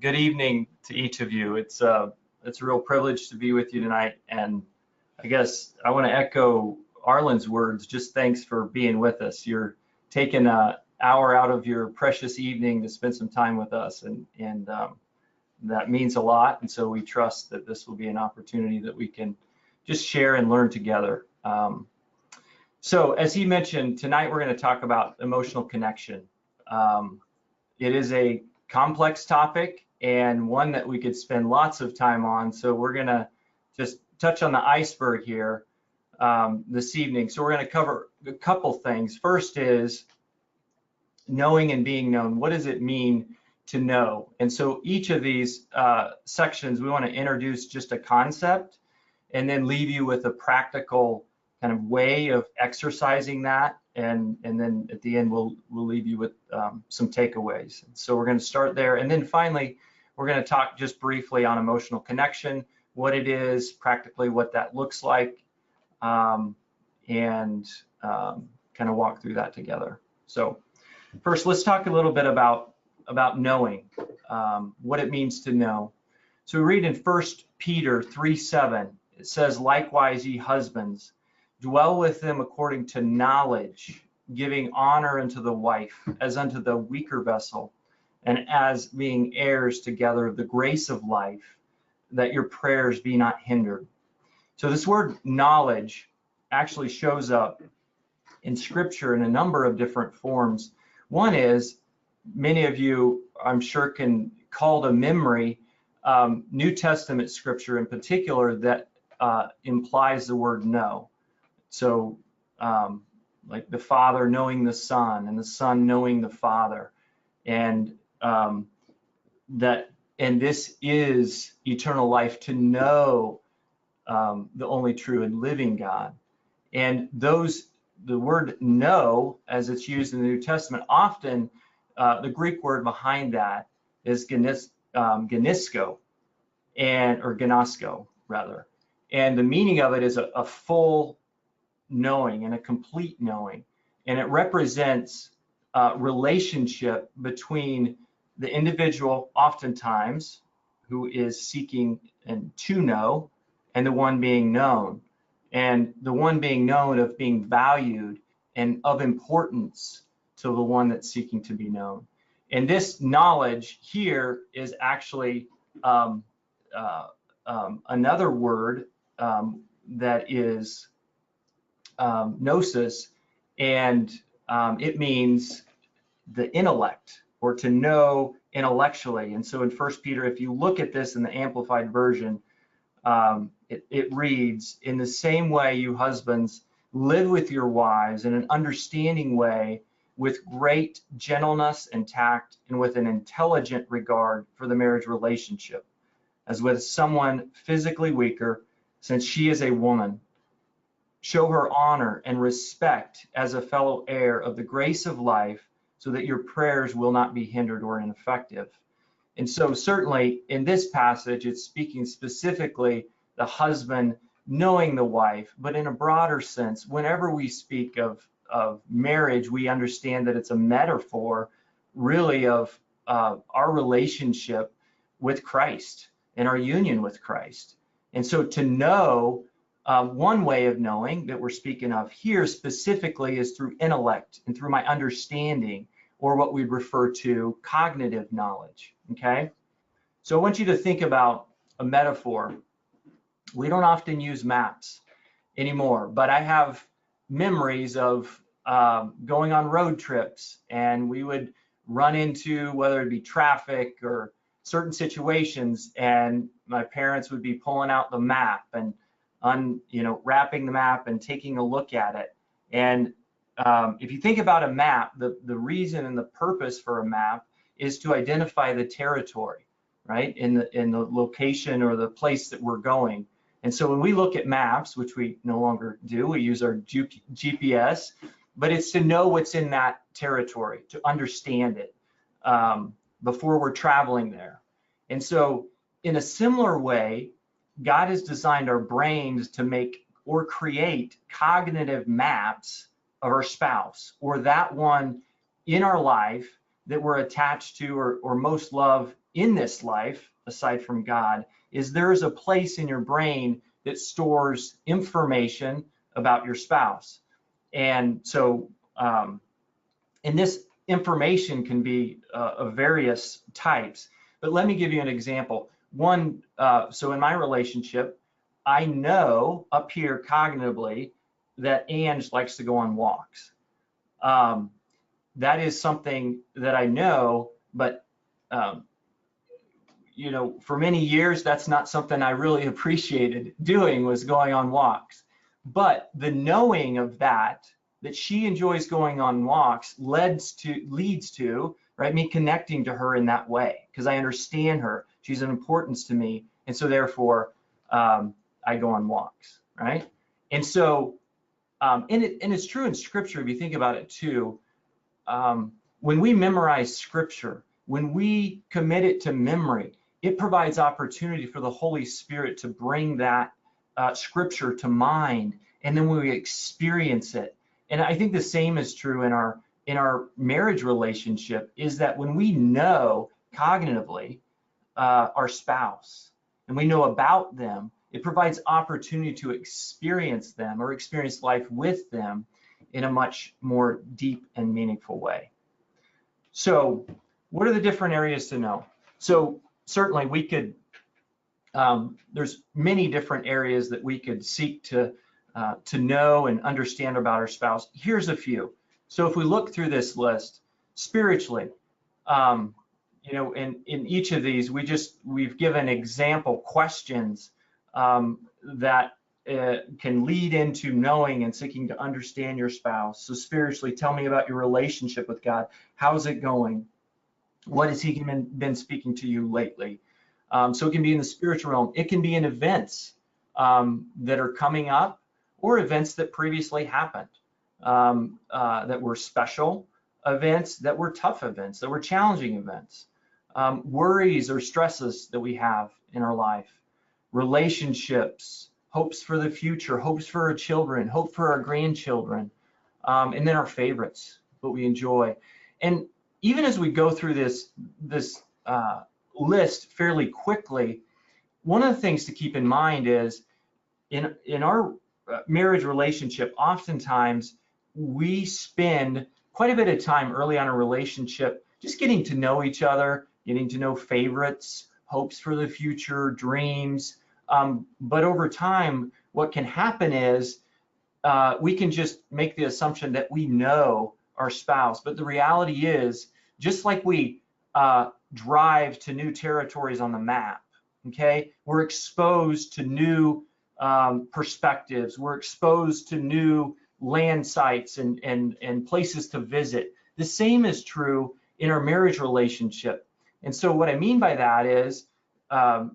Good evening to each of you. It's a real privilege to be with you tonight, and I guess I want to echo Arlen's words. Just thanks for being with us. You're taking an hour out of your precious evening to spend some time with us, and that means a lot. And so we trust that this will be an opportunity that we can just share and learn together. So as he mentioned, tonight we're going to talk about emotional connection. It is a complex topic and one that we could spend lots of time on. So we're going to just touch on the iceberg here this evening. So we're going to cover a couple things. First is knowing and being known. What does it mean to know? And so each of these sections, we want to introduce just a concept and then leave you with a practical kind of way of exercising that. And then at the end, we'll leave you with some takeaways. So we're going to start there. And then finally, we're going to talk just briefly on emotional connection, what it is, practically what that looks like, and kind of walk through that together. So first, let's talk a little bit about knowing, what it means to know. So we read in 1 Peter 3:7, it says, "Likewise, ye husbands, dwell with them according to knowledge, giving honor unto the wife, as unto the weaker vessel, and as being heirs together of the grace of life, that your prayers be not hindered." So this word knowledge actually shows up in Scripture in a number of different forms. One is, many of you, I'm sure, can call to memory New Testament Scripture in particular that implies the word know. So like the Father knowing the Son and the Son knowing the Father, and this is eternal life, to know the only true and living God. And the word know, as it's used in the New Testament, often the Greek word behind that is genisko, or gnosko rather. And the meaning of it is a full knowing and a complete knowing. And it represents relationship between the individual, oftentimes, who is seeking to know, and the one being known. And the one being known of being valued and of importance to the one that's seeking to be known. And this knowledge here is actually another word that is gnosis, and it means the intellect, or to know intellectually. And so in 1 Peter, if you look at this in the Amplified Version, it reads, "In the same way, you husbands, live with your wives in an understanding way, with great gentleness and tact, and with an intelligent regard for the marriage relationship, as with someone physically weaker, since she is a woman. Show her honor and respect as a fellow heir of the grace of life, so that your prayers will not be hindered or ineffective." And so certainly in this passage, it's speaking specifically the husband knowing the wife, but in a broader sense, whenever we speak of marriage, we understand that it's a metaphor really of our relationship with Christ and our union with Christ. And so to know, one way of knowing that we're speaking of here specifically is through intellect and through my understanding, or what we refer to cognitive knowledge, okay? So I want you to think about a metaphor. We don't often use maps anymore, but I have memories of going on road trips, and we would run into, whether it be traffic or certain situations, and my parents would be pulling out the map and wrapping the map and taking a look at it. And if you think about a map, the reason and the purpose for a map is to identify the territory, right, in the location or the place that we're going. And so when we look at maps, which we no longer do, we use our GPS, but it's to know what's in that territory, to understand it before we're traveling there. And so in a similar way, God has designed our brains to make or create cognitive maps of our spouse, or that one in our life that we're attached to or most love in this life, aside from God, is there is a place in your brain that stores information about your spouse. And so, and this information can be of various types. But let me give you an example. One, so in my relationship, I know up here cognitively that Ange likes to go on walks. That is something that I know, but you know, for many years, that's not something I really appreciated doing, was going on walks. But the knowing of that she enjoys going on walks leads to, right, me connecting to her in that way, because I understand her. She's an importance to me. And so therefore, I go on walks, right? And so, and it's true in Scripture, if you think about it too. When we memorize Scripture, when we commit it to memory, it provides opportunity for the Holy Spirit to bring that Scripture to mind, and then when we experience it. And I think the same is true in our marriage relationship, is that when we know cognitively our spouse and we know about them, it provides opportunity to experience them or experience life with them in a much more deep and meaningful way. So what are the different areas to know? So certainly we could, there's many different areas that we could seek to know and understand about our spouse. Here's a few. So if we look through this list, spiritually, you know, in each of these, we've given example questions that can lead into knowing and seeking to understand your spouse. So spiritually, tell me about your relationship with God. How's it going? What has He been speaking to you lately? So it can be in the spiritual realm. It can be in events that are coming up, or events that previously happened, that were special events, that were tough events, that were challenging events, worries or stresses that we have in our life, relationships, hopes for the future, hopes for our children, hope for our grandchildren, and then our favorites, what we enjoy. And even as we go through this list fairly quickly, one of the things to keep in mind is in our marriage relationship, oftentimes we spend quite a bit of time early on in a relationship just getting to know each other, getting to know favorites, hopes for the future, dreams. But over time, what can happen is we can just make the assumption that we know our spouse. But the reality is, just like we drive to new territories on the map, okay, we're exposed to new perspectives, we're exposed to new land sites and places to visit. The same is true in our marriage relationship. And so what I mean by that is, I'll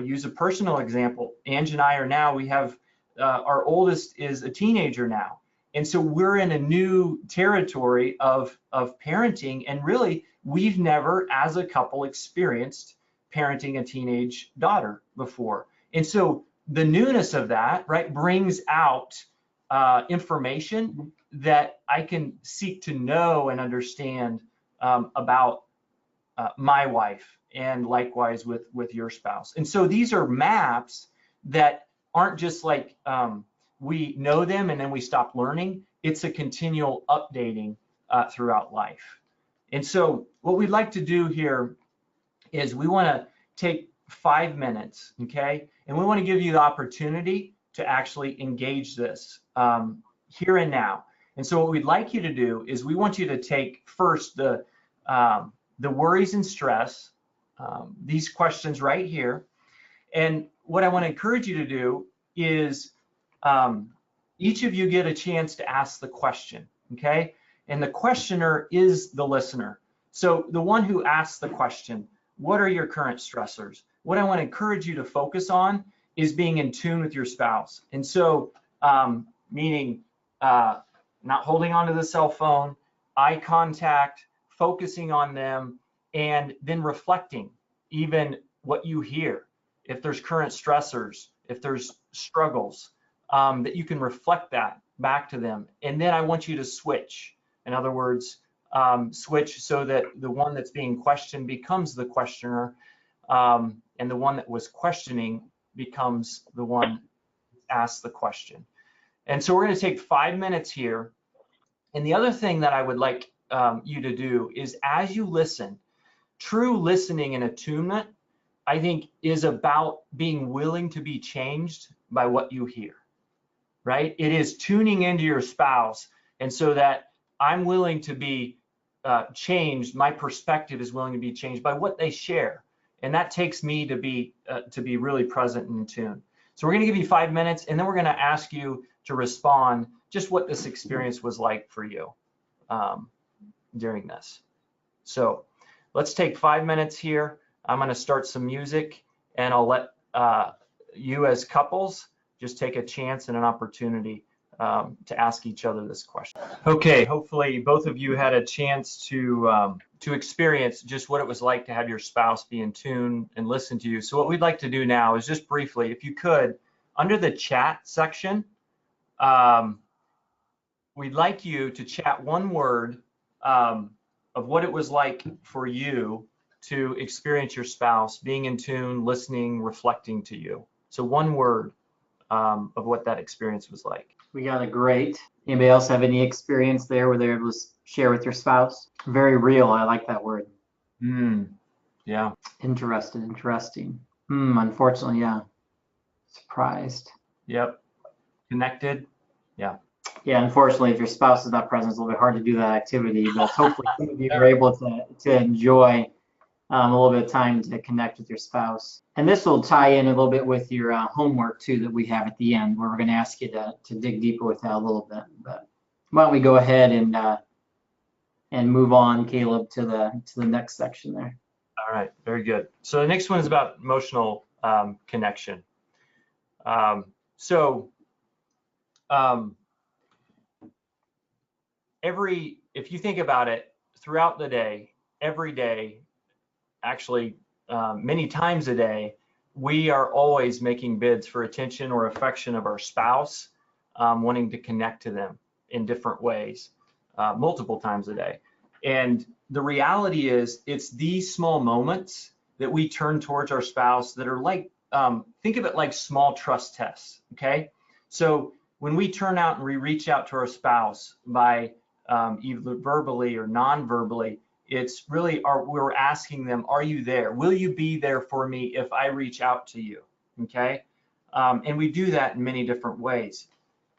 use a personal example. Ange and I are now, we have, our oldest is a teenager now. And so we're in a new territory of parenting, and really we've never as a couple experienced parenting a teenage daughter before. And so the newness of that, right, brings out information that I can seek to know and understand about my wife, and likewise with your spouse. And so these are maps that aren't just like we know them and then we stop learning. It's a continual updating throughout life. And so what we'd like to do here is we want to take 5 minutes, okay? And we want to give you the opportunity to actually engage this here and now. And so what we'd like you to do is we want you to take first the worries and stress, these questions right here. And what I want to encourage you to do is each of you get a chance to ask the question, okay? And the questioner is the listener. So the one who asks the question, what are your current stressors? What I want to encourage you to focus on is being in tune with your spouse. And so, meaning not holding onto the cell phone, eye contact, focusing on them, and then reflecting even what you hear. If there's current stressors, if there's struggles, that you can reflect that back to them. And then I want you to switch. In other words, switch so that the one that's being questioned becomes the questioner, and the one that was questioning becomes the one asked the question. And so we're going to take 5 minutes here. And the other thing that I would like you to do is, as you listen, true listening and attunement, I think, is about being willing to be changed by what you hear, right? It is tuning into your spouse, and so that I'm willing to be changed, my perspective is willing to be changed by what they share. And that takes me to be really present and in tune. So we're going to give you 5 minutes, and then we're going to ask you to respond just what this experience was like for you during this. So let's take 5 minutes here. I'm going to start some music, and I'll let you as couples just take a chance and an opportunity to ask each other this question. Okay, hopefully both of you had a chance to experience just what it was like to have your spouse be in tune and listen to you. So what we'd like to do now is just briefly, if you could, under the chat section, we'd like you to chat one word of what it was like for you to experience your spouse being in tune, listening, reflecting to you. So one word of what that experience was like. We got a great. Anybody else have any experience there where they're able to share with your spouse? Very real. I like that word. Yeah. Interesting. Unfortunately, yeah. Surprised. Yep. Connected. Yeah. Yeah, unfortunately, if your spouse is not present, it's a little bit hard to do that activity, but hopefully some of you are able to enjoy a little bit of time to connect with your spouse. And this will tie in a little bit with your homework too that we have at the end, where we're going to ask you to dig deeper with that a little bit. But why don't we go ahead and move on, Caleb, to the next section there. All right, very good. So the next one is about emotional connection. If you think about it, throughout the day, every day, actually many times a day, we are always making bids for attention or affection of our spouse, wanting to connect to them in different ways, multiple times a day. And the reality is, it's these small moments that we turn towards our spouse that are like, think of it like small trust tests, okay? So when we turn out and we reach out to our spouse by either verbally or non-verbally, it's really we're asking them, are you there? Will you be there for me if I reach out to you? Okay. And we do that in many different ways.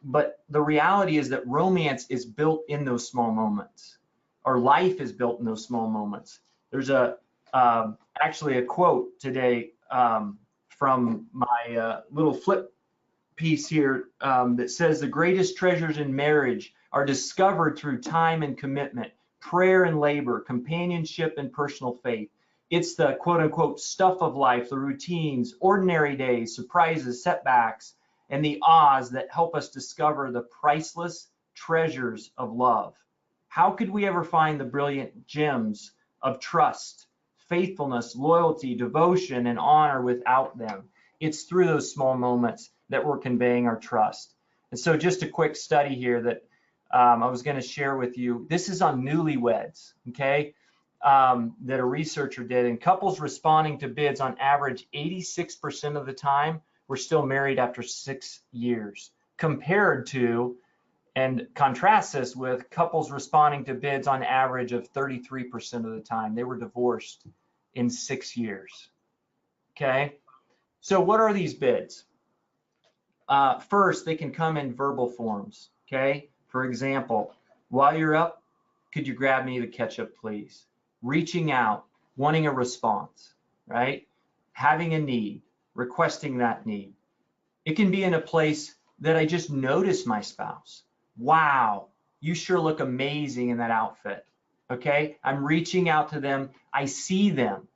But the reality is that romance is built in those small moments. Our life is built in those small moments. There's actually a quote today from my little flip piece here that says, the greatest treasures in marriage are discovered through time and commitment, prayer and labor, companionship and personal faith. It's the quote unquote stuff of life, the routines, ordinary days, surprises, setbacks, and the ahs that help us discover the priceless treasures of love. How could we ever find the brilliant gems of trust, faithfulness, loyalty, devotion, and honor without them? It's through those small moments that we're conveying our trust. And so just a quick study here that I was going to share with you. This is on newlyweds, okay, that a researcher did. And couples responding to bids on average 86% of the time were still married after 6 years, compared to, and contrast this with couples responding to bids on average of 33% of the time. They were divorced in 6 years, okay? So what are these bids? First, they can come in verbal forms, okay? For example, while you're up, could you grab me the ketchup, please? Reaching out, wanting a response, right? Having a need, requesting that need. It can be in a place that I just noticed my spouse. Wow, you sure look amazing in that outfit, okay? I'm reaching out to them, I see them.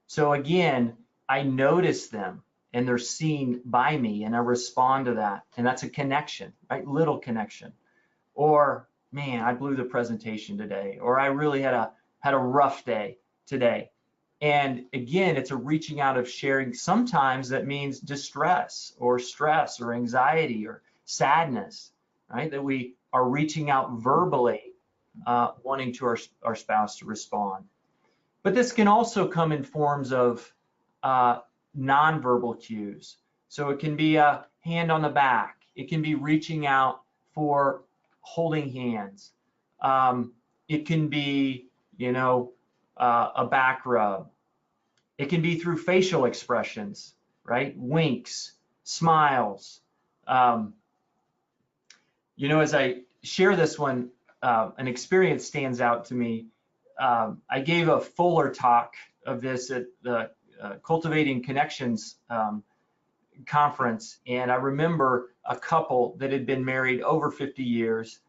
So again, I notice them and they're seen by me and I respond to that. And that's a connection, right? Little connection. Or, man, I blew the presentation today, or I really had a rough day today. And again, it's a reaching out of sharing. Sometimes that means distress or stress or anxiety or sadness, right? That we are reaching out verbally wanting to our spouse to respond. But this can also come in forms of nonverbal cues. So it can be a hand on the back. It can be reaching out for holding hands. It can be, a back rub. It can be through facial expressions, right? Winks, smiles. As I share this one, an experience stands out to me. I gave a Fuller talk of this at the Cultivating Connections conference, and I remember a couple that had been married over 50 years,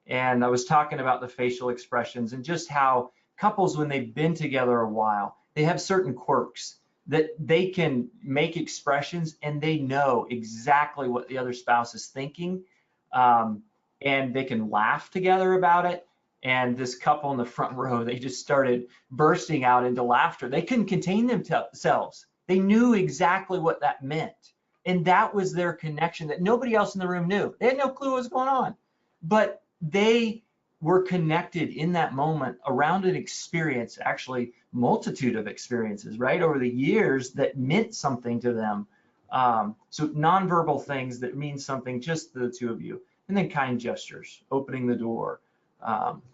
and I was talking about the facial expressions and just how couples, when they've been together a while, they have certain quirks that they can make expressions and they know exactly what the other spouse is thinking, and they can laugh together about it. And this couple in the front row, they just started bursting out into laughter. They couldn't contain themselves. They knew exactly what that meant. And that was their connection that nobody else in the room knew. They had no clue what was going on. But they were connected in that moment around an experience, actually multitude of experiences, right, over the years that meant something to them. So nonverbal things that mean something just to the two of you. And then kind gestures, opening the door,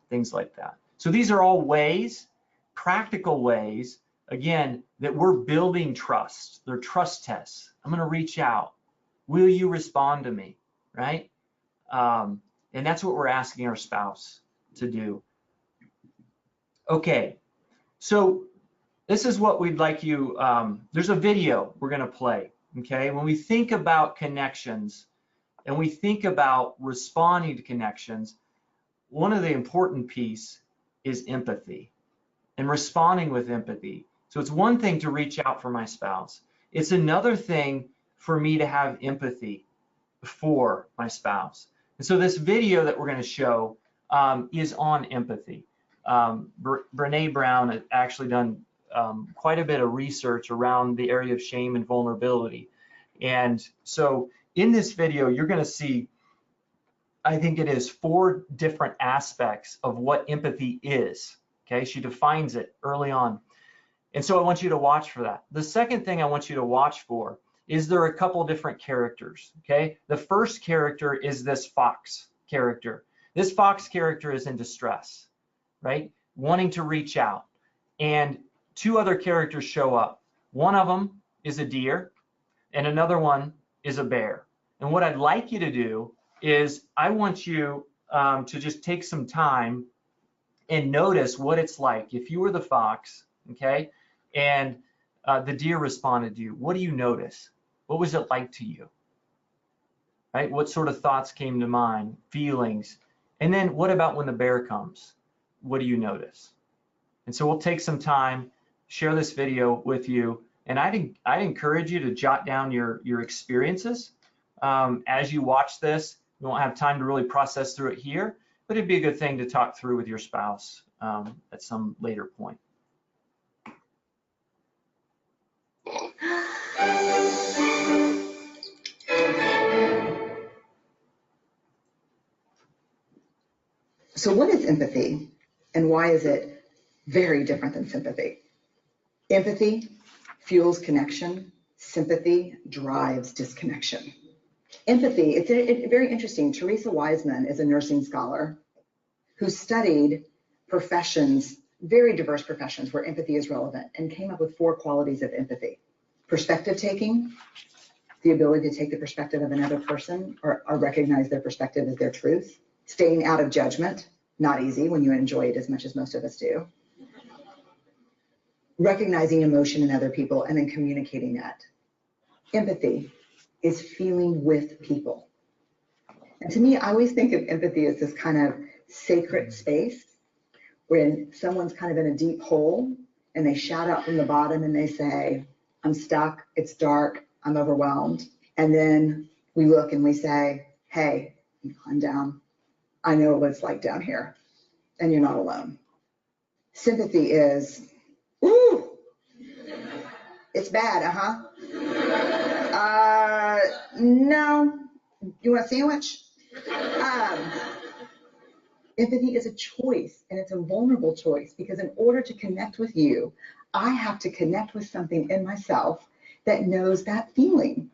things like that. So these are all ways, practical ways, again, that we're building trust. They're trust tests. I'm going to reach out. Will you respond to me, right? And that's what we're asking our spouse to do. Okay, so this is what we'd like you, there's a video we're going to play, okay? When we think about connections and we think about responding to connections, one of the important piece is empathy and responding with empathy. So it's one thing to reach out for my spouse. It's another thing for me to have empathy for my spouse. And so this video that we're going to show is on empathy. Brene Brown has actually done quite a bit of research around the area of shame and vulnerability. And so in this video, you're going to see, I think it is 4 different aspects of what empathy is. Okay, she defines it early on. And so I want you to watch for that. The second thing I want you to watch for is there are a couple different characters, okay? The first character is this fox character. This fox character is in distress, right? Wanting to reach out. And 2 other characters show up. One of them is a deer, and another one is a bear. And what I'd like you to do is I want you to just take some time and notice what it's like if you were the fox, okay, and the deer responded to you. What do you notice? What was it like to you? Right? What sort of thoughts came to mind, feelings? And then what about when the bear comes? What do you notice? And so we'll take some time, share this video with you, and I'd encourage you to jot down your experiences as you watch this. We won't have time to really process through it here, but it'd be a good thing to talk through with your spouse at some later point. So what is empathy, and why is it very different than sympathy? Empathy fuels connection. Sympathy drives disconnection. Empathy, it's very interesting. Teresa Wiseman is a nursing scholar who studied professions, very diverse professions where empathy is relevant, and came up with 4 qualities of empathy. Perspective taking, the ability to take the perspective of another person or recognize their perspective as their truth. Staying out of judgment, not easy when you enjoy it as much as most of us do. Recognizing emotion in other people and then communicating that. Empathy is feeling with people. And to me, I always think of empathy as this kind of sacred space when someone's kind of in a deep hole and they shout out from the bottom and they say, I'm stuck, it's dark, I'm overwhelmed. And then we look and we say, hey, climb down. I know what it's like down here, and you're not alone. Sympathy is, ooh, it's bad, no, you want a sandwich? Empathy is a choice, and it's a vulnerable choice, because in order to connect with you, I have to connect with something in myself that knows that feeling.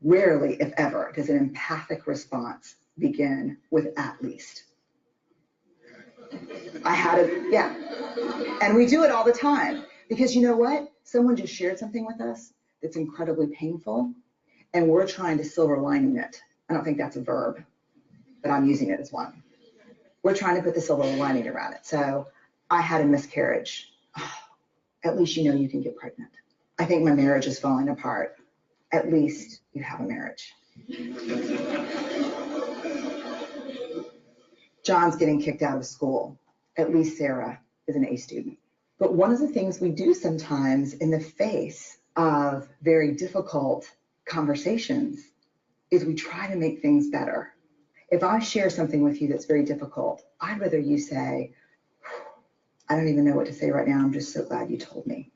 Rarely, if ever, does an empathic response begin with "at least." Yeah. And we do it all the time, because you know what? Someone just shared something with us that's incredibly painful, and we're trying to silver lining it. I don't think that's a verb, but I'm using it as one. We're trying to put the silver lining around it. So I had a miscarriage. Oh, at least you know you can get pregnant. I think my marriage is falling apart. At least you have a marriage. John's getting kicked out of school. At least Sarah is an A student. But one of the things we do sometimes in the face of very difficult conversations is we try to make things better. If I share something with you that's very difficult, I'd rather you say, "I don't even know what to say right now. I'm just so glad you told me."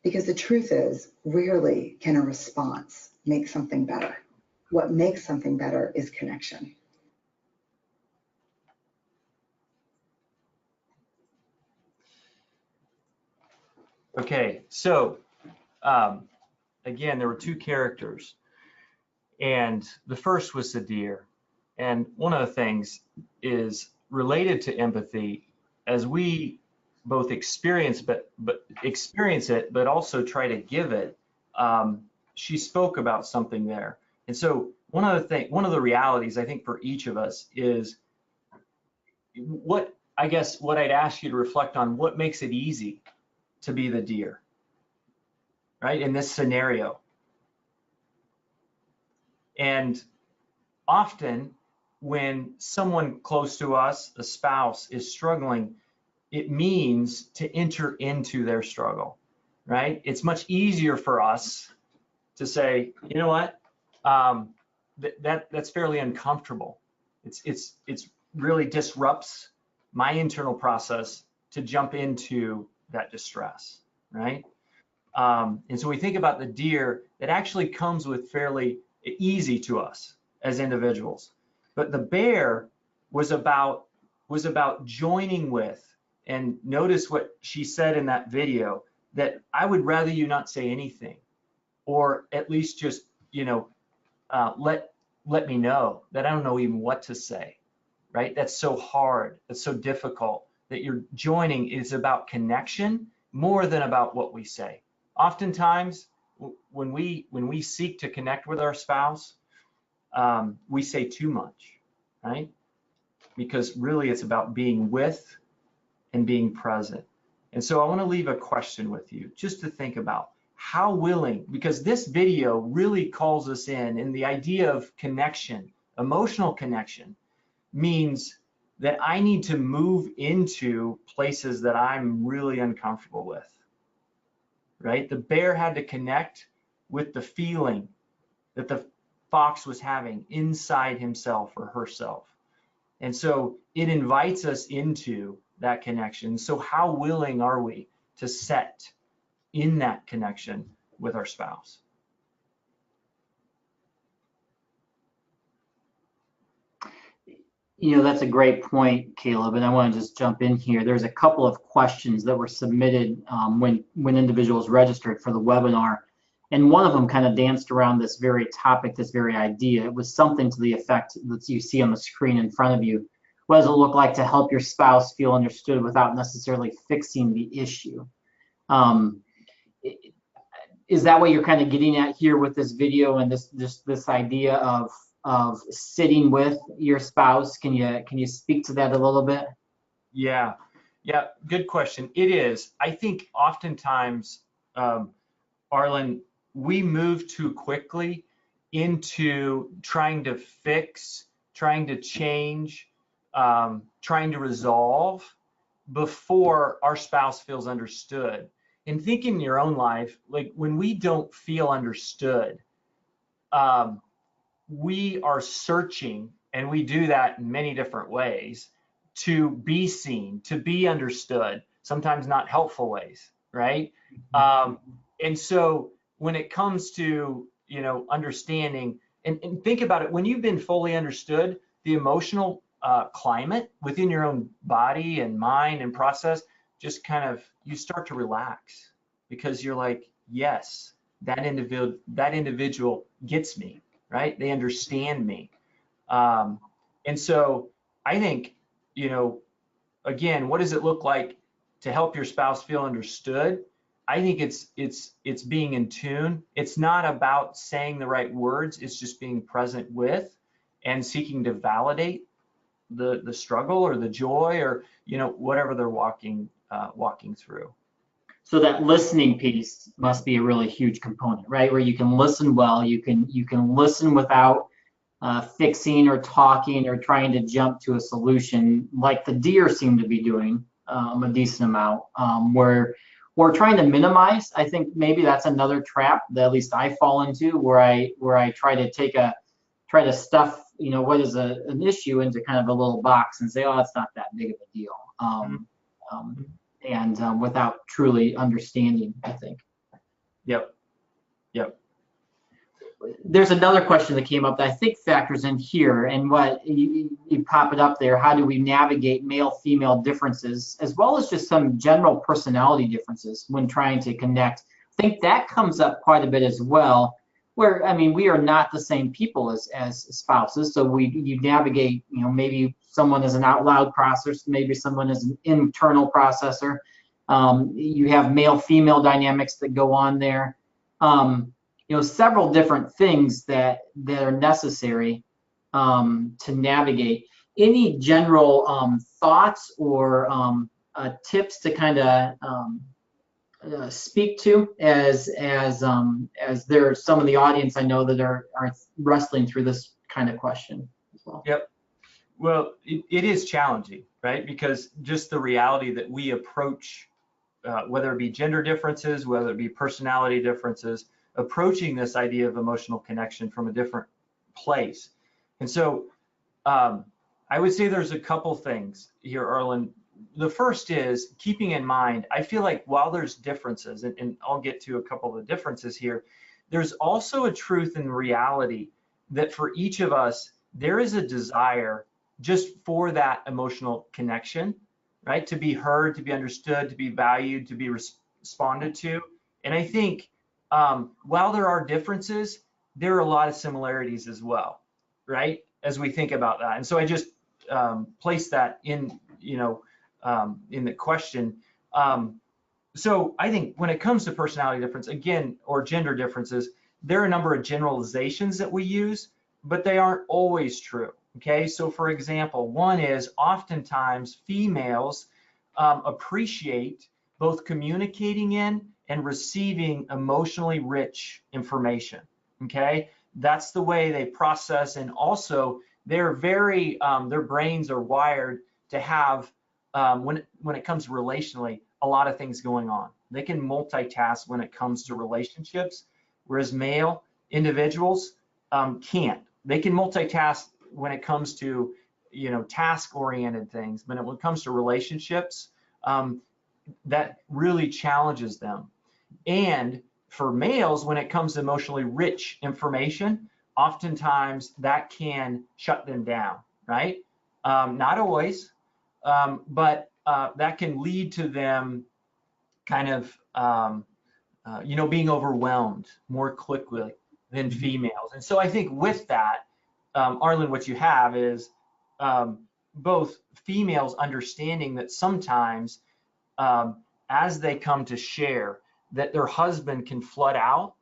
Because the truth is, rarely can a response make something better. What makes something better is connection. Okay, so again, there were two characters, and the first was the deer. And one of the things is related to empathy, as we both experience it, but also try to give it. She spoke about something there, and so one of the realities I think for each of us is what I'd ask you to reflect on: what makes it easy to be the deer, right, in this scenario. And often when someone close to us, a spouse, is struggling, it means to enter into their struggle, right? It's much easier for us to say, you know what, that's fairly uncomfortable. It's really disrupts my internal process to jump into that distress, right? And so we think about the deer, that actually comes with fairly easy to us as individuals. But the bear was about joining with, and notice what she said in that video, that I would rather you not say anything, or at least just, let me know that I don't know even what to say, right? That's so hard, that's so difficult, that you're joining is about connection more than about what we say. Oftentimes, when we seek to connect with our spouse, we say too much, right? Because really it's about being with and being present. And so I want to leave a question with you just to think about: how willing, because this video really calls us in the idea of connection, emotional connection, means that I need to move into places that I'm really uncomfortable with, right? The bear had to connect with the feeling that the fox was having inside himself or herself. And so it invites us into that connection. So how willing are we to set in that connection with our spouse? That's a great point, Kaleb, and I want to just jump in here. There's a couple of questions that were submitted when individuals registered for the webinar, and one of them kind of danced around this very topic, this very idea. It was something to the effect that you see on the screen in front of you. What does it look like to help your spouse feel understood without necessarily fixing the issue? Is that what you're kind of getting at here with this video and this idea of sitting with your spouse? Can you speak to that a little bit? Yeah, good question. It is. I think oftentimes, Arlen, we move too quickly into trying to fix, trying to change, trying to resolve before our spouse feels understood. And think in your own life, like when we don't feel understood, we are searching, and we do that in many different ways, to be seen, to be understood, sometimes not helpful ways, right? And so when it comes to, understanding, and think about it, when you've been fully understood, the emotional climate within your own body and mind and process, just kind of, you start to relax because you're like, yes, that individual gets me, right? They understand me. And so I think, again, what does it look like to help your spouse feel understood? I think it's being in tune. It's not about saying the right words. It's just being present with and seeking to validate the struggle or the joy or whatever they're walking through. So that listening piece must be a really huge component, right? Where you can listen well, you can listen without fixing or talking or trying to jump to a solution, like the deer seem to be doing a decent amount. Where we're trying to minimize. I think maybe that's another trap that at least I fall into, where I try to stuff what is an issue into kind of a little box and say, oh, it's not that big of a deal. And without truly understanding, I think. Yep. There's another question that came up that I think factors in here, and what you pop it up there. How do we navigate male-female differences, as well as just some general personality differences when trying to connect? I think that comes up quite a bit as well. Where, I mean, we are not the same people as spouses, so you navigate. Maybe someone is an out loud processor, maybe someone is an internal processor. You have male-female dynamics that go on there. Several different things that are necessary to navigate. Any general thoughts or tips to kind of speak to as there's some of the audience I know that are wrestling through this kind of question as well? Yep. Well, it is challenging, right? Because just the reality that we approach, whether it be gender differences, whether it be personality differences, approaching this idea of emotional connection from a different place. And so I would say there's a couple things here, Arlen. The first is keeping in mind, I feel like while there's differences, and I'll get to a couple of the differences here, there's also a truth and reality that for each of us, there is a desire just for that emotional connection, right? To be heard, to be understood, to be valued, to be responded to. And I think while there are differences, there are a lot of similarities as well, right? As we think about that. And so I just placed that in the question. So I think when it comes to personality difference, again, or gender differences, there are a number of generalizations that we use, but they aren't always true, okay? So for example, one is oftentimes females appreciate both communicating in and receiving emotionally rich information, okay? That's the way they process, and also they're very, their brains are wired to have, when it comes relationally, a lot of things going on. They can multitask when it comes to relationships, whereas male individuals can't. They can multitask when it comes to, task-oriented things, but when it comes to relationships, that really challenges them. And for males, when it comes to emotionally rich information, oftentimes that can shut them down, right? Not always, but that can lead to them kind of, being overwhelmed more quickly than females. And so I think with that, Arlen, what you have is both females understanding that sometimes as they come to share, that their husband can flood out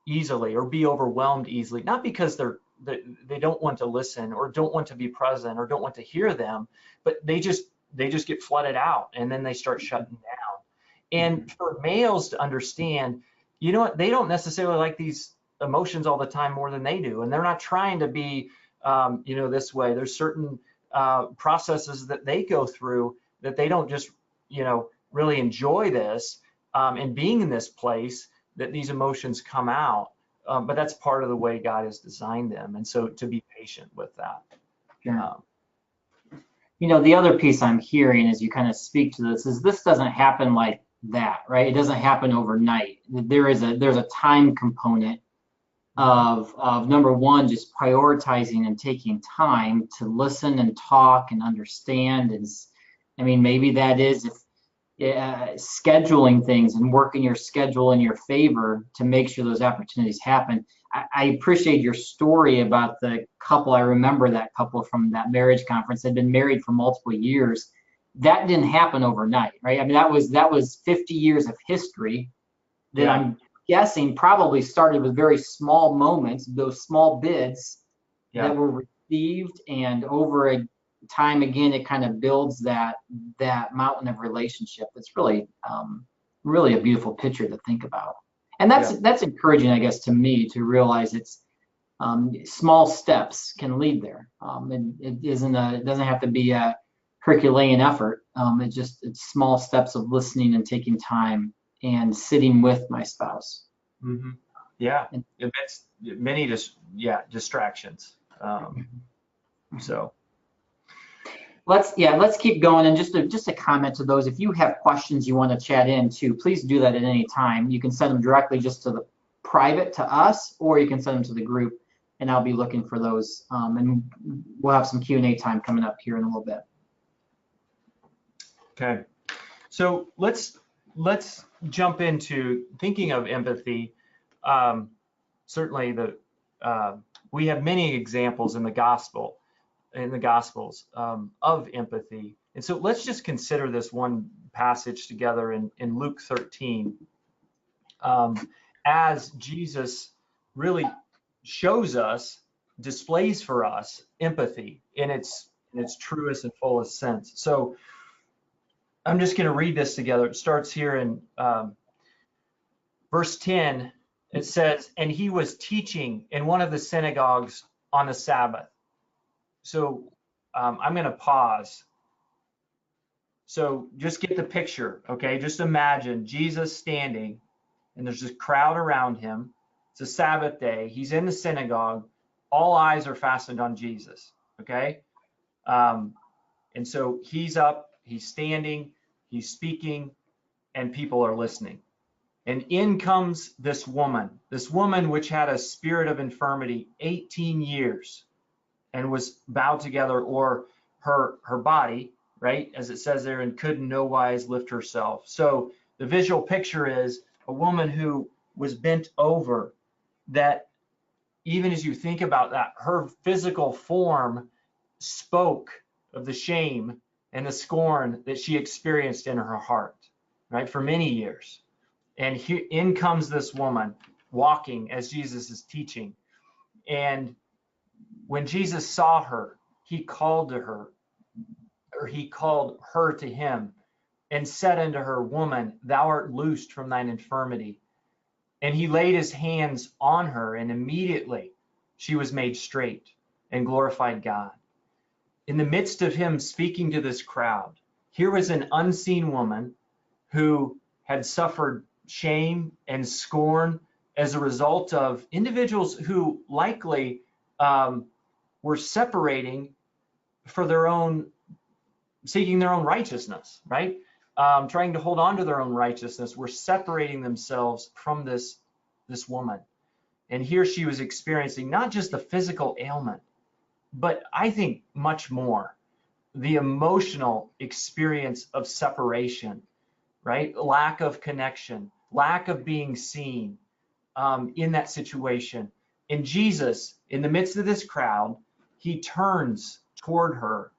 easily or be overwhelmed easily, not because they don't want to listen or don't want to be present or don't want to hear them, but they just get flooded out and then they start shutting down. And for males to understand, they don't necessarily like these emotions all the time more than they do, and they're not trying to be this way. There's certain processes that they go through that they don't just really enjoy this and being in this place, that these emotions come out, but that's part of the way God has designed them, and so to be patient with that. Sure. The other piece I'm hearing as you kind of speak to this is this doesn't happen like that, right? It doesn't happen overnight. There's a time component of number one, just prioritizing and taking time to listen and talk and understand. And I mean, maybe that is if scheduling things and working your schedule in your favor to make sure those opportunities happen. I appreciate your story about the couple. I remember that couple from that marriage conference. They'd been married for multiple years. That didn't happen overnight, right? I mean, that was 50 years of history that I'm guessing probably started with very small moments, those small bids that were received, and over a time again, it kind of builds that mountain of relationship. That's really really a beautiful picture to think about. And that's encouraging, I guess, to me, to realize it's small steps can lead there. It doesn't have to be a Herculean effort. It's small steps of listening and taking time and sitting with my spouse. Mm-hmm. Yeah, it's many distractions. So let's keep going. And just a comment to those, if you have questions you want to chat into, please do that at any time. You can send them directly just to the private to us, or you can send them to the group, and I'll be looking for those. And we'll have some Q&A time coming up here in a little bit. Okay, so let's jump into thinking of empathy. Certainly we have many examples in the Gospels of empathy. And so let's just consider this one passage together in Luke 13, as Jesus really shows us, displays for us empathy in its truest and fullest sense. So I'm just going to read this together. It starts here in verse 10. It says, "And he was teaching in one of the synagogues on the Sabbath." So I'm going to pause. So just get the picture, okay? Just imagine Jesus standing, and there's this crowd around him. It's a Sabbath day. He's in the synagogue. All eyes are fastened on Jesus, okay? And so he's up, he's standing, he's speaking, and people are listening. And in comes this woman which had a spirit of infirmity 18 years and was bowed together, or her body, right, as it says there, and could in no wise lift herself. So the visual picture is a woman who was bent over, that even as you think about that, her physical form spoke of the shame and the scorn that she experienced in her heart, right, for many years. And in comes this woman walking as Jesus is teaching. And when Jesus saw her, he called her to him and said unto her, "Woman, thou art loosed from thine infirmity." And he laid his hands on her, and immediately she was made straight and glorified God. In the midst of him speaking to this crowd, here was an unseen woman who had suffered shame and scorn as a result of individuals who likely were separating for their own, seeking their own righteousness, right? Trying to hold on to their own righteousness, were separating themselves from this woman. And here she was experiencing not just the physical ailment, but I think much more, the emotional experience of separation, right? Lack of connection, lack of being seen in that situation. And Jesus, in the midst of this crowd, he turns toward her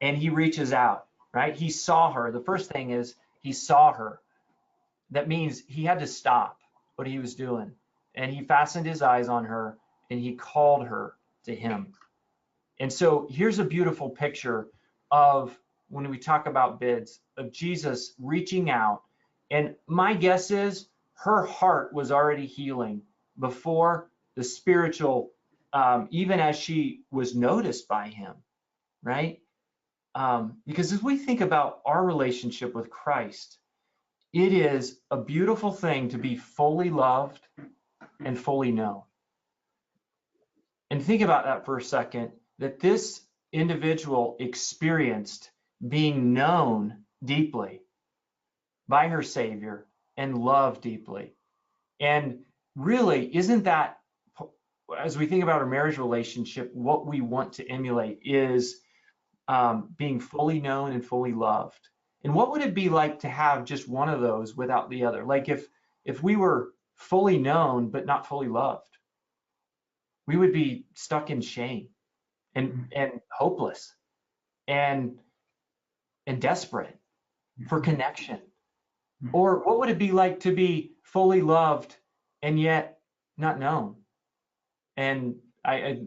and he reaches out, right? He saw her. The first thing is he saw her. That means he had to stop what he was doing. And he fastened his eyes on her and he called her to him. And so here's a beautiful picture of, when we talk about bids, of Jesus reaching out. And my guess is her heart was already healing before the spiritual, even as she was noticed by him, right? Because as we think about our relationship with Christ, it is a beautiful thing to be fully loved and fully known. And think about that for a second, that this individual experienced being known deeply by her Savior and loved deeply. And really, isn't that as we think about our marriage relationship, what we want to emulate is being fully known and fully loved. And what would it be like to have just one of those without the other? Like if we were fully known but not fully loved, we would be stuck in shame and hopeless and desperate for connection. Or what would it be like to be fully loved and yet not known? And I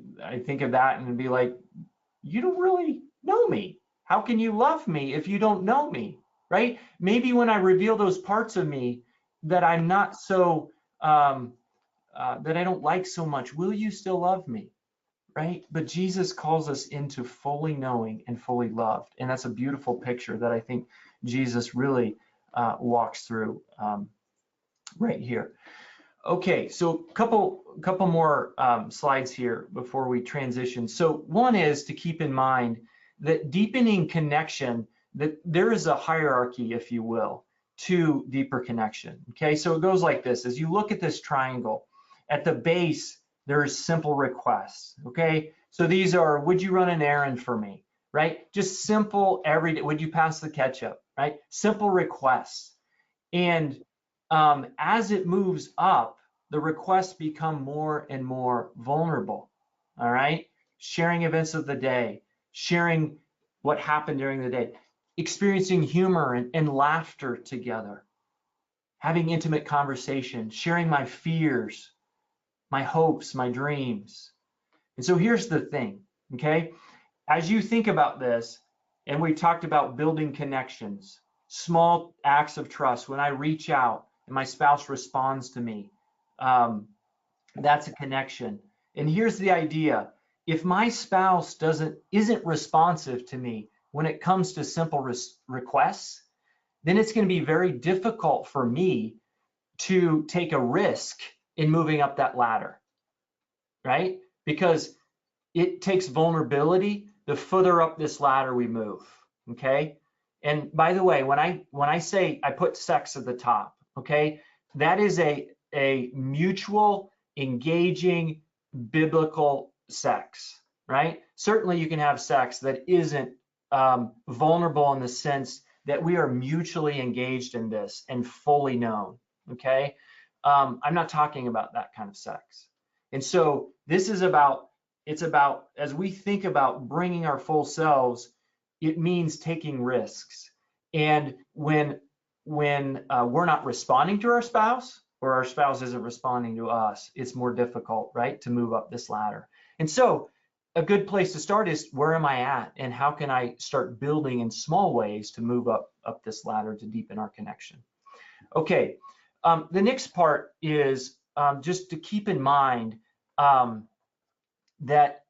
think of that and be like, you don't really know me. How can you love me if you don't know me, right? Maybe when I reveal those parts of me that I'm not so, that I don't like so much, will you still love me, right? But Jesus calls us into fully knowing and fully loved. And that's a beautiful picture that I think Jesus really walks through right here. Okay, so a couple more slides here before we transition. So one is to keep in mind that deepening connection, that there is a hierarchy, if you will, to deeper connection. Okay, so it goes like this. As you look at this triangle, at the base, there's simple requests. Okay, so these are, would you run an errand for me, right? Just simple everyday, would you pass the ketchup, right? Simple requests. And as it moves up, the requests become more and more vulnerable, all right? Sharing events of the day, sharing what happened during the day, experiencing humor and laughter together, having intimate conversation, sharing my fears, my hopes, my dreams. And so here's the thing, okay? As you think about this, and we talked about building connections, small acts of trust, when I reach out and my spouse responds to me, that's a connection. And here's the idea. If my spouse isn't responsive to me when it comes to simple requests, then it's going to be very difficult for me to take a risk in moving up that ladder, right? Because it takes vulnerability the further up this ladder we move, okay? And by the way, when I say I put sex at the top, okay, that is a mutual, engaging, biblical sex, right? Certainly you can have sex that isn't vulnerable in the sense that we are mutually engaged in this and fully known, okay? I'm not talking about that kind of sex. And so this is about, it's about, as we think about bringing our full selves, it means taking risks. And when we're not responding to our spouse, or our spouse isn't responding to us, it's more difficult, right, to move up this ladder. And so a good place to start is, where am I at, and how can I start building in small ways to move up this ladder to deepen our connection? Okay, the next part is just to keep in mind that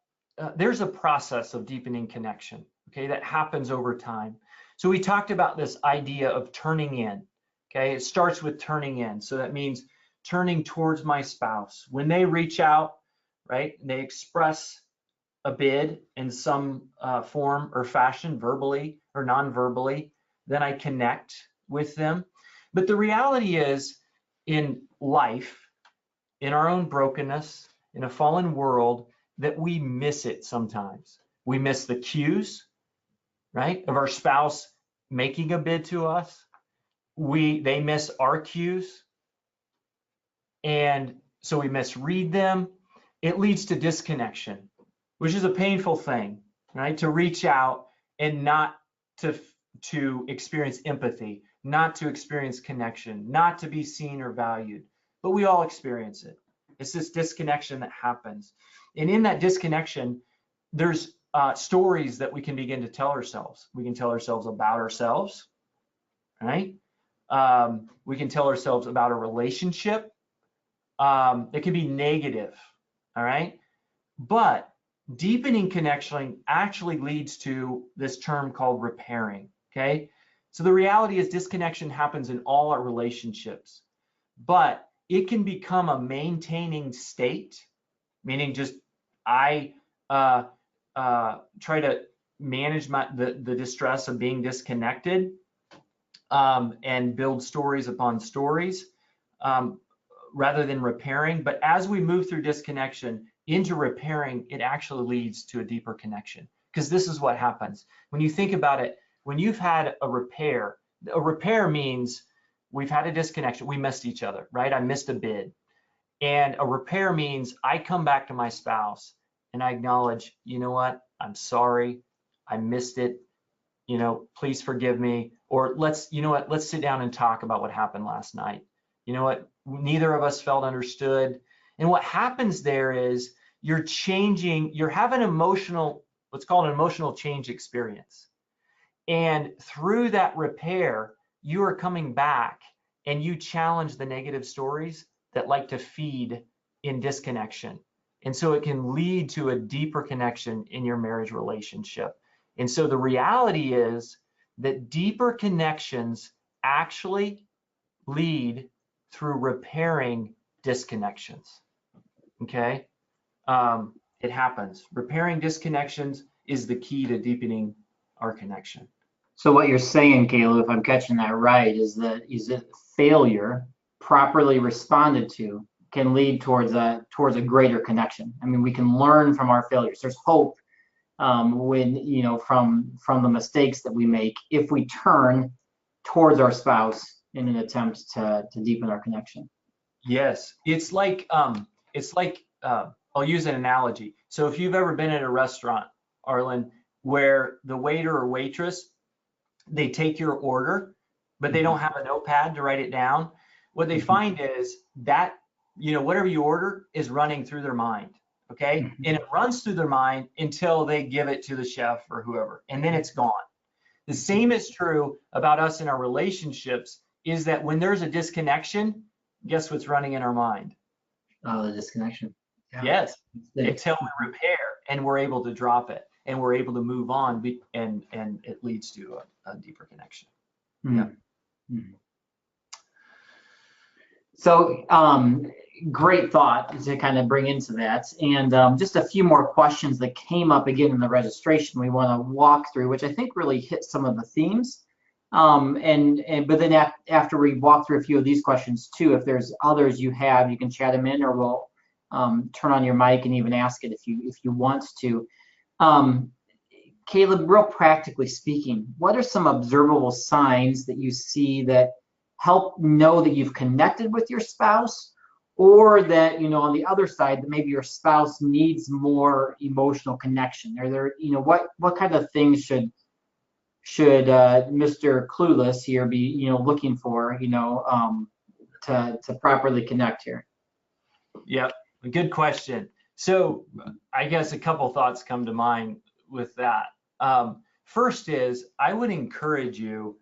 there's a process of deepening connection, okay, that happens over time. So we talked about this idea of turning in, okay? It starts with turning in. So that means turning towards my spouse. When they reach out, right, they express a bid in some form or fashion, verbally or non-verbally, then I connect with them. But the reality is, in life, in our own brokenness, in a fallen world, that we miss it sometimes. We miss the cues, right, of our spouse making a bid to us. They miss our cues, and so we misread them. It leads to disconnection, which is a painful thing, right? To reach out and not to experience empathy, not to experience connection, not to be seen or valued. But we all experience it. It's this disconnection that happens. And in that disconnection, there's stories that we can begin to tell ourselves. We can tell ourselves about ourselves, right? We can tell ourselves about a relationship. It can be negative, all right? But deepening connection actually leads to this term called repairing, okay? So the reality is, disconnection happens in all our relationships, but it can become a maintaining state, meaning just I try to manage the distress of being disconnected and build stories upon stories rather than repairing. But as we move through disconnection, into repairing, it actually leads to a deeper connection. Because this is what happens. When you think about it, when you've had a repair means we've had a disconnection. We missed each other, right? I missed a bid. And a repair means I come back to my spouse and I acknowledge, you know what? I'm sorry. I missed it. You know, please forgive me. Or let's sit down and talk about what happened last night. You know what? Neither of us felt understood. And what happens there is you're having what's called an emotional change experience. And through that repair, you are coming back and you challenge the negative stories that like to feed in disconnection. And so it can lead to a deeper connection in your marriage relationship. And so the reality is that deeper connections actually lead through repairing disconnections. Okay? It happens. Repairing disconnections is the key to deepening our connection. So what you're saying, Kaleb, if I'm catching that right, is that failure properly responded to can lead towards a greater connection. I mean, we can learn from our failures. There's hope when from the mistakes that we make if we turn towards our spouse in an attempt to deepen our connection. Yes, it's like I'll use an analogy. So if you've ever been at a restaurant, Arlen, where the waiter or waitress, they take your order, but they don't have a notepad to write it down, what they find is that, whatever you order is running through their mind, okay? And it runs through their mind until they give it to the chef or whoever, and then it's gone. The same is true about us in our relationships, is that when there's a disconnection, guess what's running in our mind? Oh, the disconnection. Yeah. Yes, until we repair and we're able to drop it and we're able to move on, and it leads to a deeper connection. Mm-hmm. Yeah. Mm-hmm. So great thought to kind of bring into that. And just a few more questions that came up again in the registration we want to walk through, which I think really hit some of the themes. But then after we walk through a few of these questions too, if there's others you have, you can chat them in, or we'll turn on your mic and even ask it if you want to. Kaleb, real practically speaking, what are some observable signs that you see that help know that you've connected with your spouse, or that, on the other side, that maybe your spouse needs more emotional connection? Are there, what kind of things should Mr. Clueless here be, looking for, to properly connect here? Yeah, a good question. So I guess a couple thoughts come to mind with that. First is, I would encourage you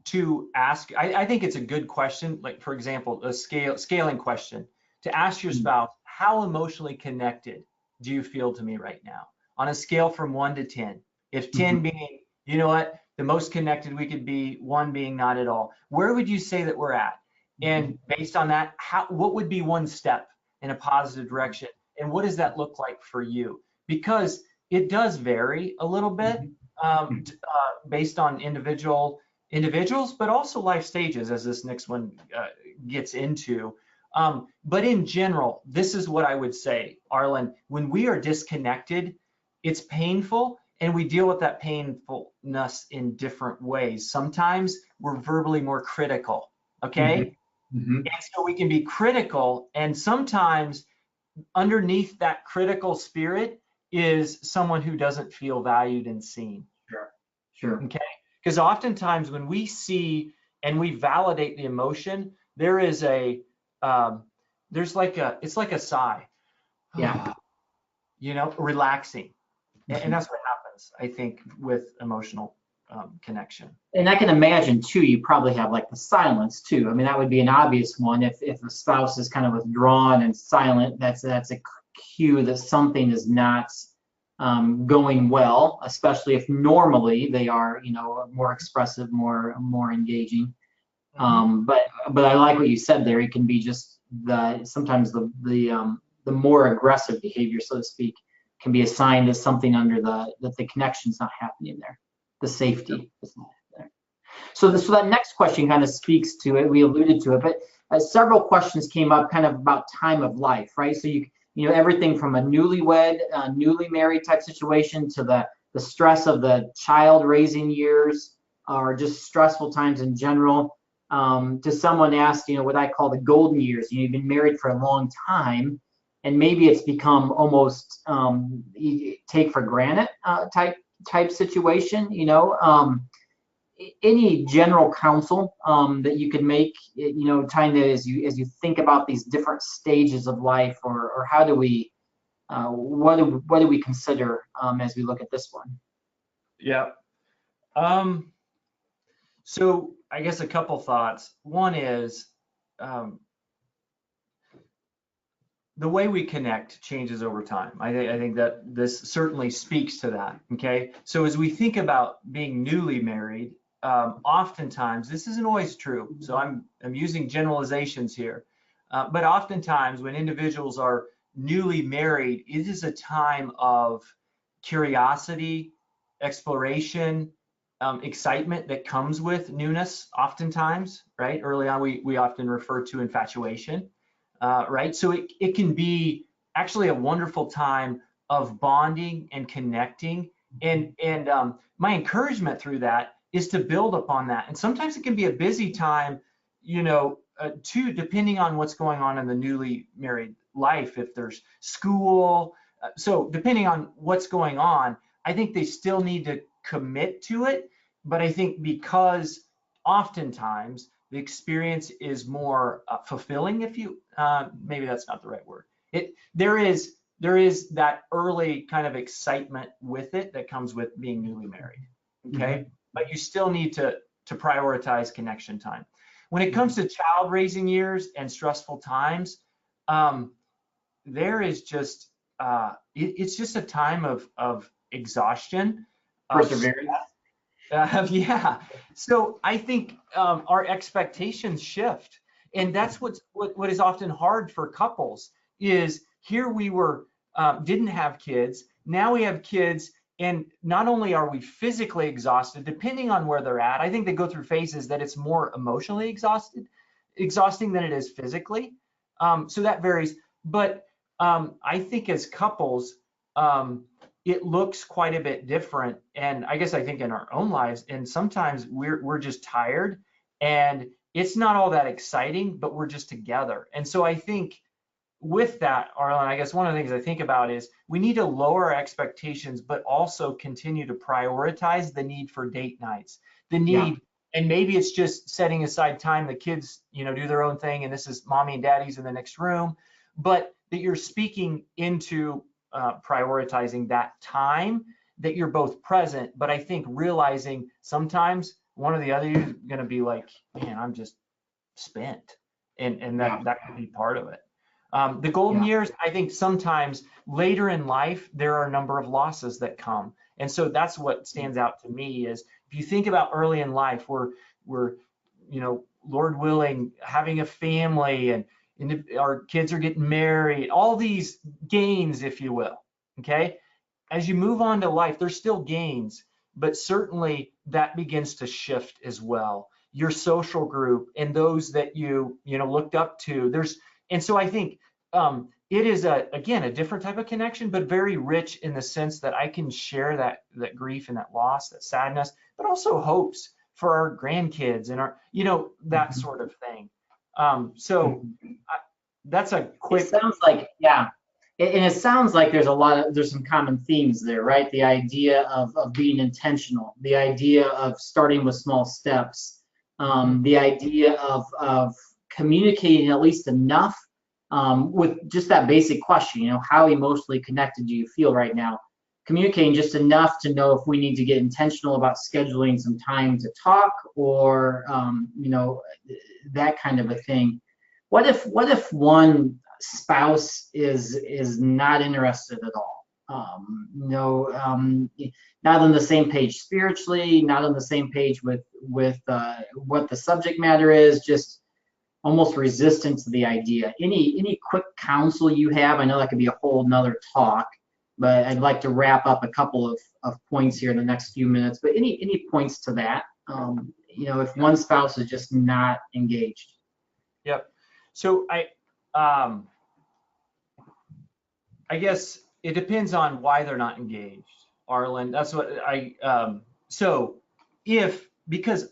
to ask, I think it's a good question, like for example, a scaling question, to ask your spouse, how emotionally connected do you feel to me right now? On a scale from 1 to 10. If 10 being, the most connected we could be, 1 being not at all, where would you say that we're at? And based on that, what would be one step in a positive direction? And what does that look like for you? Because it does vary a little bit based on individuals, but also life stages, as this next one gets into. But in general, this is what I would say, Arlen, when we are disconnected, it's painful, and we deal with that painfulness in different ways. Sometimes we're verbally more critical, okay? And so we can be critical, and sometimes underneath that critical spirit is someone who doesn't feel valued and seen. Sure. Okay? Because oftentimes when we see and we validate the emotion, there is it's like a sigh. Yeah. Relaxing. And that's what happens, I think, with emotional connection. And I can imagine too, you probably have like the silence too. I mean, that would be an obvious one. If the spouse is kind of withdrawn and silent, that's a cue that something is not going well, especially if normally they are, more expressive, more engaging. But I like what you said there. It can be just sometimes the more aggressive behavior, so to speak, can be a sign that something that the connection's not happening there. The safety is not there. So that next question kind of speaks to it. We alluded to it, but several questions came up kind of about time of life, right? So everything from a newlywed, newly married type situation to the stress of the child raising years, or just stressful times in general, to someone asked, what I call the golden years. You've been married for a long time, and maybe it's become almost you take for granted type situation. Any general counsel that you could make, kind of as you think about these different stages of life, or how do we, what do we consider as we look at this one? Yeah. So I guess a couple thoughts. One is the way we connect changes over time. I think that this certainly speaks to that. Okay. So as we think about being newly married, oftentimes, this isn't always true. So I'm using generalizations here. But oftentimes when individuals are newly married, it is a time of curiosity, exploration, excitement that comes with newness oftentimes, right? Early on, we often refer to infatuation, right? So it can be actually a wonderful time of bonding and connecting. And my encouragement through that is to build upon that. And sometimes it can be a busy time, too, depending on what's going on in the newly married life, if there's school. So depending on what's going on, I think they still need to commit to it. But I think because oftentimes the experience is more fulfilling, if you, maybe that's not the right word. There is that early kind of excitement with it that comes with being newly married, okay? Mm-hmm. But you still need to prioritize connection time. When it comes to child raising years and stressful times, there is just, it's just a time of exhaustion. Perseverance. Yeah. So I think our expectations shift. And that's what is often hard for couples is here we were, didn't have kids. Now we have kids. And not only are we physically exhausted, depending on where they're at, I think they go through phases that it's more emotionally exhausting than it is physically. So that varies. But I think as couples, it looks quite a bit different. And I guess I think in our own lives, and sometimes we're just tired and it's not all that exciting, but we're just together. And so I think with that, Arlen, I guess one of the things I think about is we need to lower our expectations, but also continue to prioritize the need for date nights, the need, and maybe it's just setting aside time, the kids, do their own thing, and this is mommy and daddy's in the next room, but that you're speaking into prioritizing that time, that you're both present. But I think realizing sometimes one or the other is going to be like, man, I'm just spent, and that could be part of it. The golden years, I think sometimes later in life, there are a number of losses that come. And so that's what stands out to me is if you think about early in life, we're Lord willing, having a family and our kids are getting married, all these gains, if you will, okay? As you move on to life, there's still gains, but certainly that begins to shift as well. Your social group and those that you looked up to, and so I think it is again a different type of connection, but very rich in the sense that I can share that grief and that loss, that sadness, but also hopes for our grandkids and our that sort of thing. So that's a quick. It sounds like and it sounds like there's some common themes there, right? The idea of being intentional, the idea of starting with small steps, the idea of communicating at least enough with just that basic question, how emotionally connected do you feel right now? Communicating just enough to know if we need to get intentional about scheduling some time to talk or, that kind of a thing. What if one spouse is not interested at all? Not on the same page spiritually, not on the same page with what the subject matter is, just almost resistant to the idea. Any quick counsel you have? I know that could be a whole nother talk, but I'd like to wrap up a couple of points here in the next few minutes. But any points to that? If one spouse is just not engaged. Yep. So I guess it depends on why they're not engaged, Arlen. That's what so because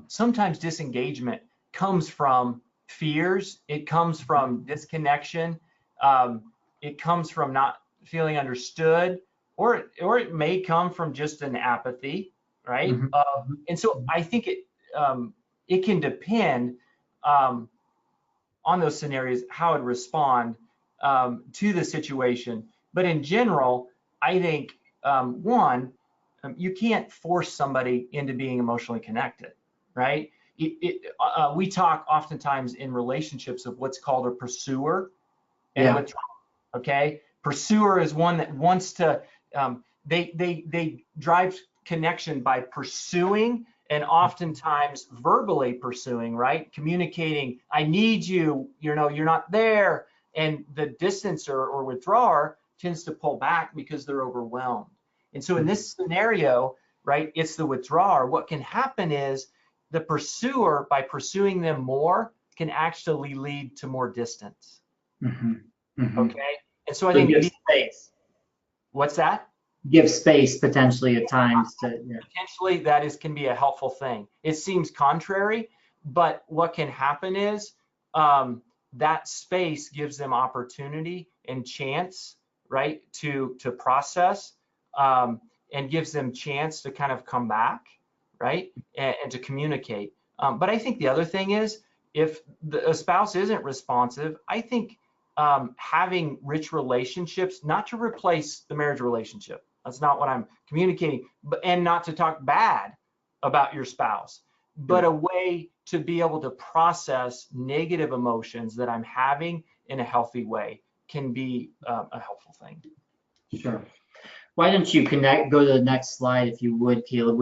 sometimes disengagement comes from fears, it comes from disconnection, it comes from not feeling understood, or it may come from just an apathy, right? And so I think it can depend on those scenarios how it respond to the situation. But in general, I think you can't force somebody into being emotionally connected, right? We talk oftentimes in relationships of what's called a pursuer and withdrawer. Okay, pursuer is one that wants to. They drive connection by pursuing and oftentimes verbally pursuing, right? Communicating, I need you, you're not there. And the distancer or withdrawer tends to pull back because they're overwhelmed. And so in this scenario, right, it's the withdrawer. What can happen is the pursuer, by pursuing them more, can actually lead to more distance. Okay? And so I think give space. What's that? Give space potentially at times to potentially that can be a helpful thing. It seems contrary, but what can happen is that space gives them opportunity and chance, right, to process, and gives them chance to kind of come back, right, and to communicate. But I think the other thing is, if a spouse isn't responsive, I think having rich relationships, not to replace the marriage relationship. That's not what I'm communicating, and not to talk bad about your spouse, but a way to be able to process negative emotions that I'm having in a healthy way can be a helpful thing. Sure. Why don't you go to the next slide if you would, Kaleb?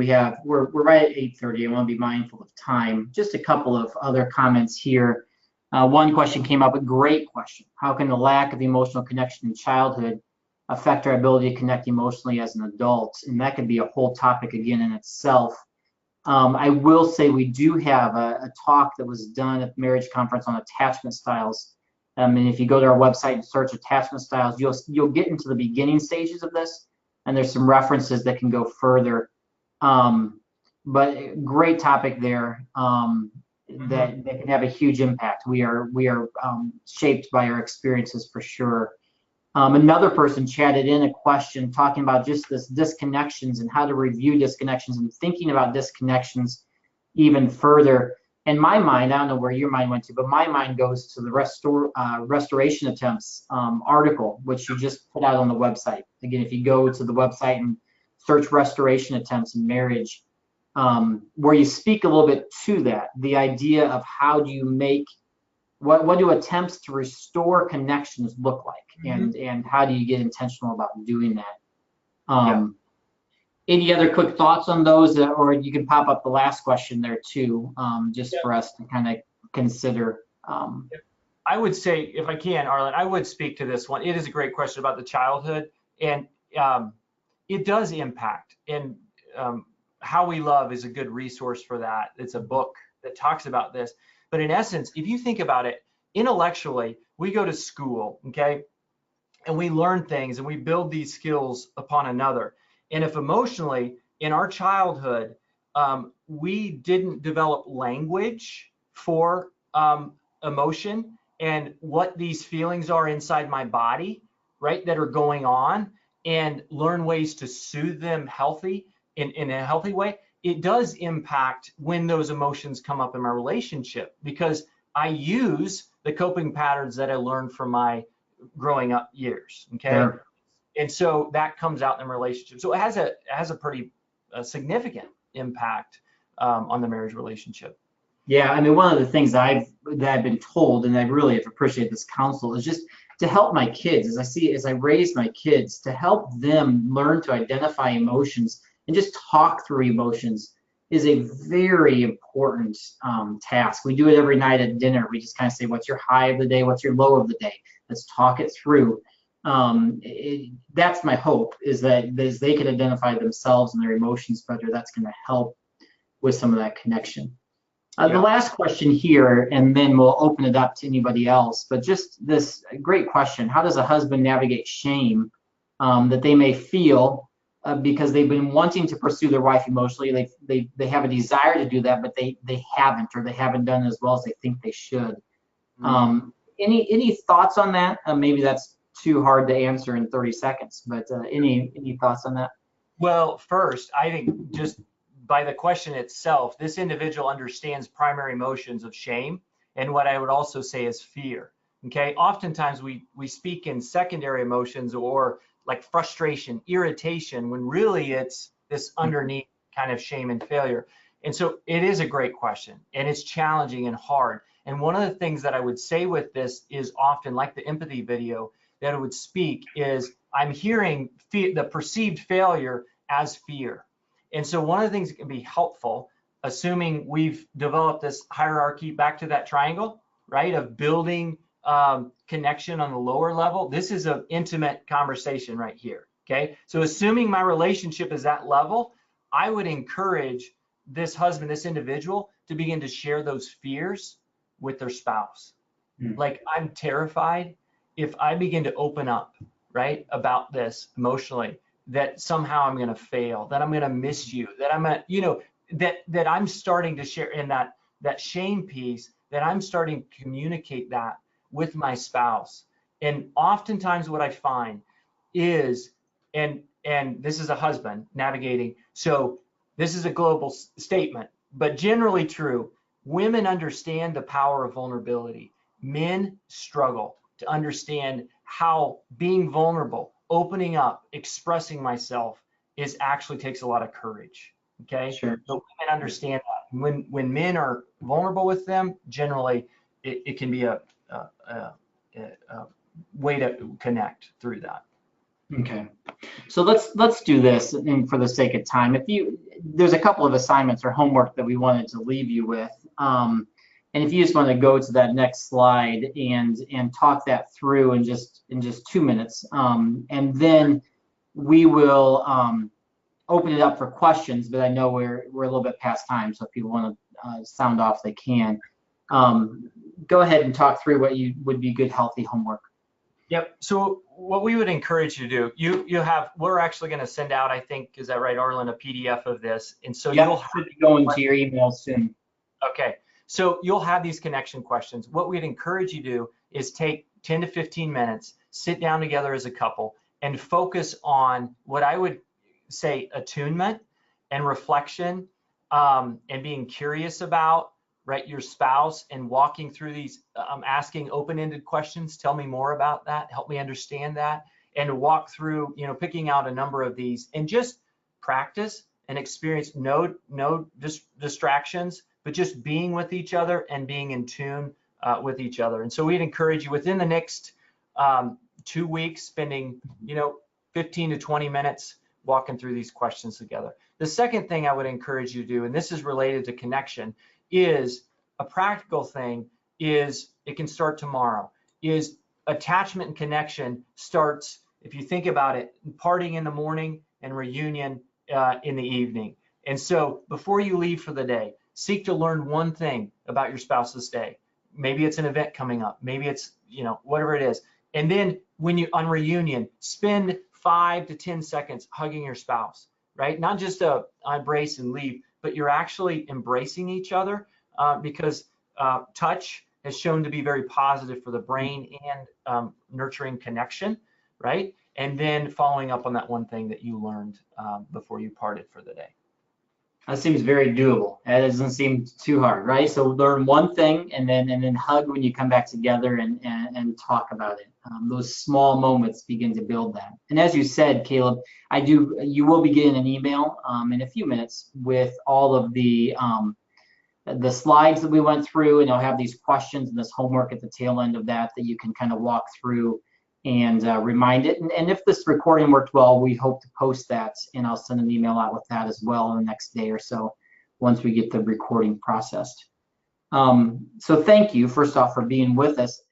We're right at 8:30. I want to be mindful of time. Just a couple of other comments here. One question came up, a great question. How can the lack of emotional connection in childhood affect our ability to connect emotionally as an adult? And that could be a whole topic again in itself. I will say we do have a talk that was done at the marriage conference on attachment styles. And if you go to our website and search attachment styles, you'll get into the beginning stages of this, and there's some references that can go further. But great topic there. That can have a huge impact. We are shaped by our experiences for sure. Another person chatted in a question talking about just this disconnections and how to review disconnections and thinking about disconnections even further. In my mind, I don't know where your mind went to, but my mind goes to the restoration attempts article, which you just put out on the website. Again, if you go to the website and search restoration attempts in marriage, where you speak a little bit to that, the idea of how do you make, what do attempts to restore connections look like, and how do you get intentional about doing that? Any other quick thoughts on those, or you can pop up the last question there too, just for us to kind of consider. I would say, if I can, Arlen, I would speak to this one. It is a great question about the childhood, and it does impact. And How We Love is a good resource for that. It's a book that talks about this. But in essence, if you think about it, intellectually, we go to school, okay, and we learn things and we build these skills upon another. And if emotionally, in our childhood, we didn't develop language for emotion and what these feelings are inside my body, right, that are going on, and learn ways to soothe them in a healthy way, it does impact when those emotions come up in my relationship, because I use the coping patterns that I learned from my growing up years. Okay. Sure. And so that comes out in the relationship. So it has a pretty significant impact on the marriage relationship. Yeah, I mean, one of the things that I've been told, and I really have appreciated this counsel, is just to help my kids, as I raise my kids, to help them learn to identify emotions and just talk through emotions is a very important task. We do it every night at dinner. We just kind of say, what's your high of the day? What's your low of the day? Let's talk it through. That's my hope, is that as they can identify themselves and their emotions better, that's going to help with some of that connection. The last question here, and then we'll open it up to anybody else, but just this great question: how does a husband navigate shame that they may feel because they've been wanting to pursue their wife emotionally? They have a desire to do that, but they haven't, or they haven't done as well as they think they should. Any thoughts on that? Maybe that's too hard to answer in 30 seconds, but any thoughts on that? Well, first, I think just by the question itself, this individual understands primary emotions of shame, and what I would also say is fear. Okay, oftentimes we speak in secondary emotions or like frustration, irritation, when really it's this underneath kind of shame and failure. And so it is a great question, and it's challenging and hard. And one of the things that I would say with this is often, like the empathy video that it would speak, is I'm hearing the perceived failure as fear. And so one of the things that can be helpful, assuming we've developed this hierarchy back to that triangle, right, of building connection on the lower level, this is an intimate conversation right here, okay? So assuming my relationship is that level, I would encourage this husband, this individual, to begin to share those fears with their spouse. Like, I'm terrified if I begin to open up, right, about this emotionally, that somehow I'm going to fail, that I'm going to miss you, that I'm going to, that I'm starting to share in that shame piece, that I'm starting to communicate that with my spouse. And oftentimes what I find is, and this is a husband navigating, so this is a global statement, but generally true. Women understand the power of vulnerability. Men struggle to understand how being vulnerable, opening up, expressing myself actually takes a lot of courage. Okay, sure. But women understand that. When men are vulnerable with them, generally it can be a way to connect through that. Okay, so let's do this, and for the sake of time, there's a couple of assignments or homework that we wanted to leave you with, and if you just want to go to that next slide and talk that through in just 2 minutes, and then we will open it up for questions. But I know we're a little bit past time, so if people want to sound off, they can. Go ahead and talk through what would be good, healthy homework. Yep. So what we would encourage you to do, we're actually going to send out, I think, is that right, Arlen, a PDF of this. And so you'll should be going to your email soon. Okay. So you'll have these connection questions. What we'd encourage you to do is take 10 to 15 minutes, sit down together as a couple, and focus on what I would say attunement and reflection, and being curious about, right, your spouse, and walking through these, asking open-ended questions. Tell me more about that. Help me understand that. And to walk through, picking out a number of these and just practice and experience no distractions, but just being with each other and being in tune with each other. And so we'd encourage you within the next 2 weeks, spending 15 to 20 minutes walking through these questions together. The second thing I would encourage you to do, and this is related to connection, is a practical thing, is it can start tomorrow, is attachment and connection starts, if you think about it, partying in the morning and reunion in the evening. And so before you leave for the day, seek to learn one thing about your spouse this day. Maybe it's an event coming up, maybe it's, whatever it is. And then when you, on reunion, spend 5 to 10 seconds hugging your spouse, right? Not just a embrace and leave, but you're actually embracing each other, because touch has shown to be very positive for the brain and nurturing connection, right? And then following up on that one thing that you learned before you parted for the day. That seems very doable. That doesn't seem too hard, right? So learn one thing and then hug when you come back together and talk about it. Those small moments begin to build that. And as you said, Kaleb, you will be getting an email in a few minutes with all of the slides that we went through, and I'll have these questions and this homework at the tail end of that you can kind of walk through and remind it. And if this recording worked well, we hope to post that, and I'll send an email out with that as well in the next day or so once we get the recording processed. So thank you, first off, for being with us.